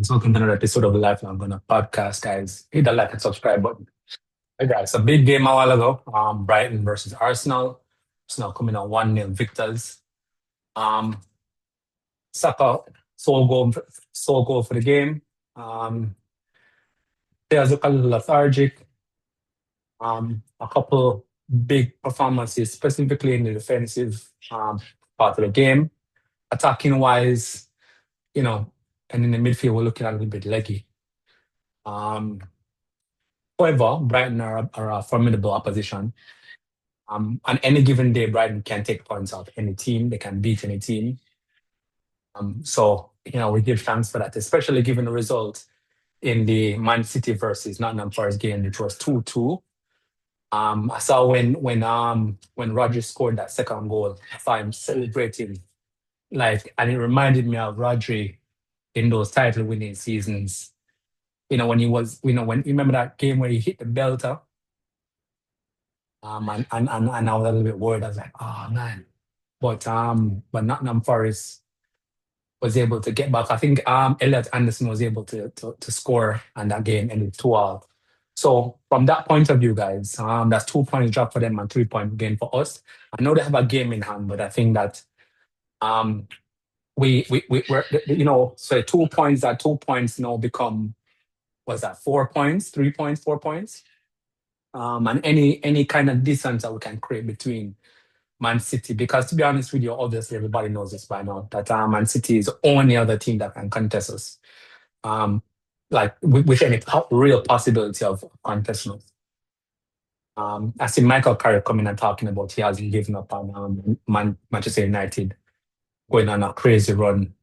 So welcome to another episode of the Life I'm Gonna podcast, guys. Hit the like and subscribe button. Hey guys, a big game a while ago. Brighton versus Arsenal. Arsenal coming on 1-0 victors. Um, Saka sole goal, sole goal for the game. Um, Players look a little lethargic. A couple big performances, specifically in the defensive part of the game. Attacking wise, you know, and in the midfield, we're looking a little bit leggy. Um, However, Brighton are a formidable opposition. On any given day, Brighton can take points off any team. They can beat any team. We give thanks for that, especially given the result in the Man City versus Nottingham Forest game, which was 2-2. I saw when Rodri scored that second goal, I saw him celebrating and it reminded me of Rodri in those title winning seasons. When he was, when you remember that game where he hit the belter. And I was a little bit worried. I was like, oh man. But Nottingham Forest was able to get back. I think Elliot Anderson was able to score, and that game ended 2-2. So from that point of view, guys, that's 2 points drop for them and 3 point gain for us. I know they have a game in hand, but I think that um we're so 2 points, that 2 points now become, what's that, 4 points, 3 points, 4 points. And any kind of distance that we can create between Man City, because to be honest with you, obviously everybody knows this by now that Man City is the only other team that can contest us. With any real possibility of contesting us. I see Michael Carrick coming and talking about he hasn't given up on Manchester United going on a crazy run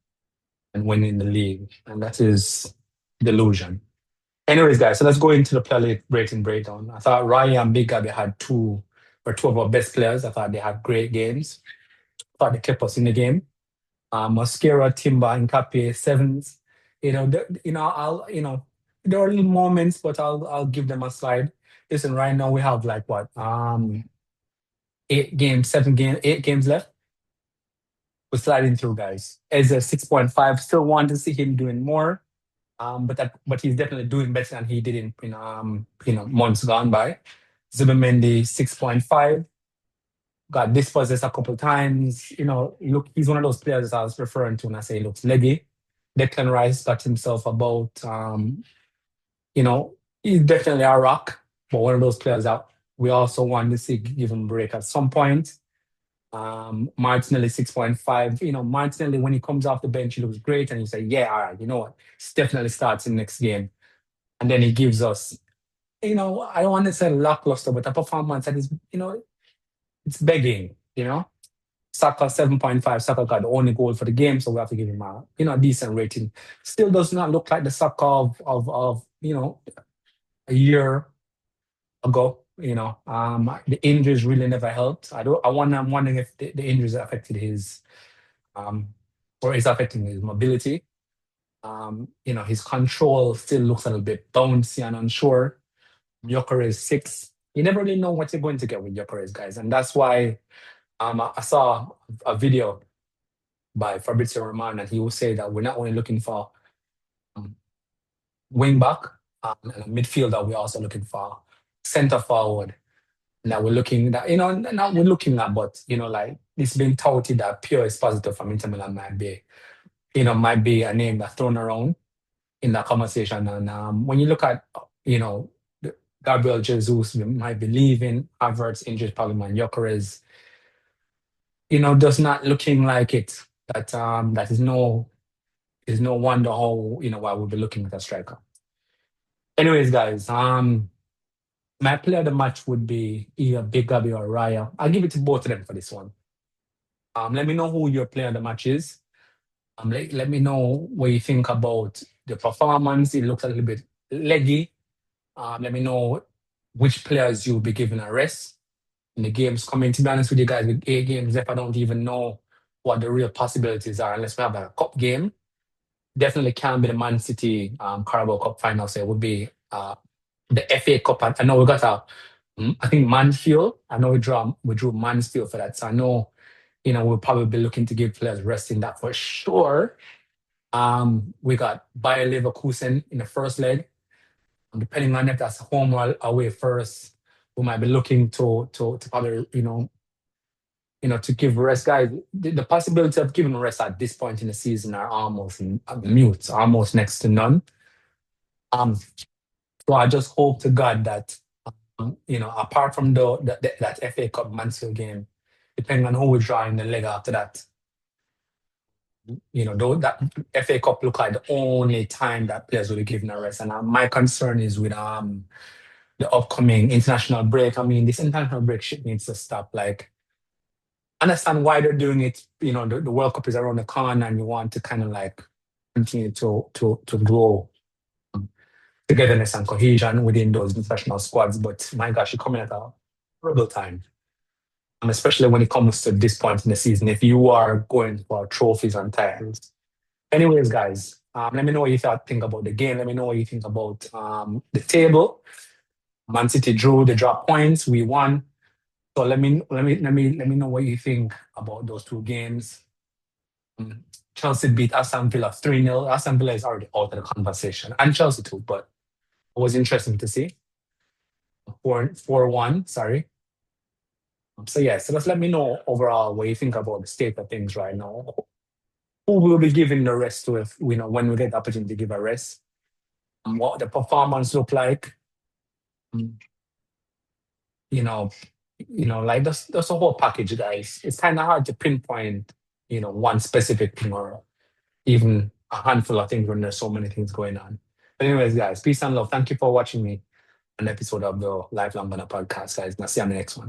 and winning the league, and that is delusion. Anyways, guys, so let's go into the player rating breakdown. I thought Raya and Big Gabby had two of our best players. I thought they had great games. I thought they kept us in the game. Mosquera, Timber, and Kapi, sevens. There are little moments, but I'll give them a slide. Listen, right now we have like what 8 games, 7 games, 8 games left. We're sliding through, guys. As a 6.5, still want to see him doing more. But he's definitely doing better than he did in months gone by. Zubimendi 6.5, got dispossessed a couple of times. Look, he's one of those players I was referring to when I say he looks leggy. Declan Rice got himself about, you know, he's definitely a rock, but one of those players that we also want to see give him a break at some point. Martinelli 6.5. Martinelli, when he comes off the bench, he looks great, and you say, yeah, all right, you know what? He definitely starts in the next game. And then he gives us, I don't want to say lackluster, but a performance that is, it's begging. Saka 7.5. Saka got the only goal for the game, so we have to give him a decent rating. Still does not look like the Saka of a year ago. The injuries really never helped. I'm wondering if the injuries affected his um or is affecting his mobility. His control still looks a little bit bouncy and unsure. Gyökeres 6. You never really know what you're going to get with Gyökeres, guys, and that's why I saw a video by Fabrizio Romano, and he will say that we're not only looking for um, wing back and a midfielder, we're also looking for center forward. And that we're looking that not we're looking at, but like it's been touted that Pure is positive from Inter Milan might be a name that's thrown around in that conversation. And when you look at Gabriel Jesus, we might be leaving. Havertz injured, probably man. Gyökeres, does not looking like it. That is no wonder how why we'll be looking at a striker. Anyways, guys, my player of the match would be either Big Gabby or Raya. I'll give it to both of them for this one. Let me know who your player of the match is. Let me know what you think about the performance. It looks a little bit leggy. Let me know which players you'll be giving a rest in the games coming. To be honest with you guys, with 8 games left, I don't even know what the real possibilities are unless we have a cup game. Definitely can be the Man City Carabao Cup final. So it would be the FA Cup. I know we got I think Mansfield. I know we drew Mansfield for that. So I know, we'll probably be looking to give players rest in that for sure. We got Bayer Leverkusen in the first leg. Depending on if that's home or away first, we might be looking to probably, to give rest guys. The possibility of giving rest at this point in the season are almost mute, almost next to none. Um, so I just hope to God that, apart from that FA Cup Mansfield game, depending on who we draw in the leg after that, though that FA Cup look like the only time that players will be given a rest. And my concern is with the upcoming international break. I mean, this international break shit needs to stop. Like, understand why they're doing it. The World Cup is around the corner, and you want to kind of like continue to grow togetherness and cohesion within those international squads. But my gosh, you're coming at a horrible time. Especially when it comes to this point in the season, if you are going for trophies and titles. Anyways, guys, let me know what you think about the game. Let me know what you think about the table. Man City drew, they dropped points, we won. So let me know what you think about those two games. Mm, Chelsea beat Aston Villa 3-0. Aston Villa is already out of the conversation, and Chelsea too, but it was interesting to see. 4-1, sorry. So yeah, so just let me know overall what you think about the state of things right now. Who will be giving the rest to if when we get the opportunity to give a rest, and what the performance look like. Mm, You know, like that's a whole package, guys. It's kind of hard to pinpoint, one specific thing or even a handful of things when there's so many things going on. But anyways, guys, peace and love. Thank you for watching me an episode of the Lifelong Gunner podcast, guys. And I'll see you on the next one.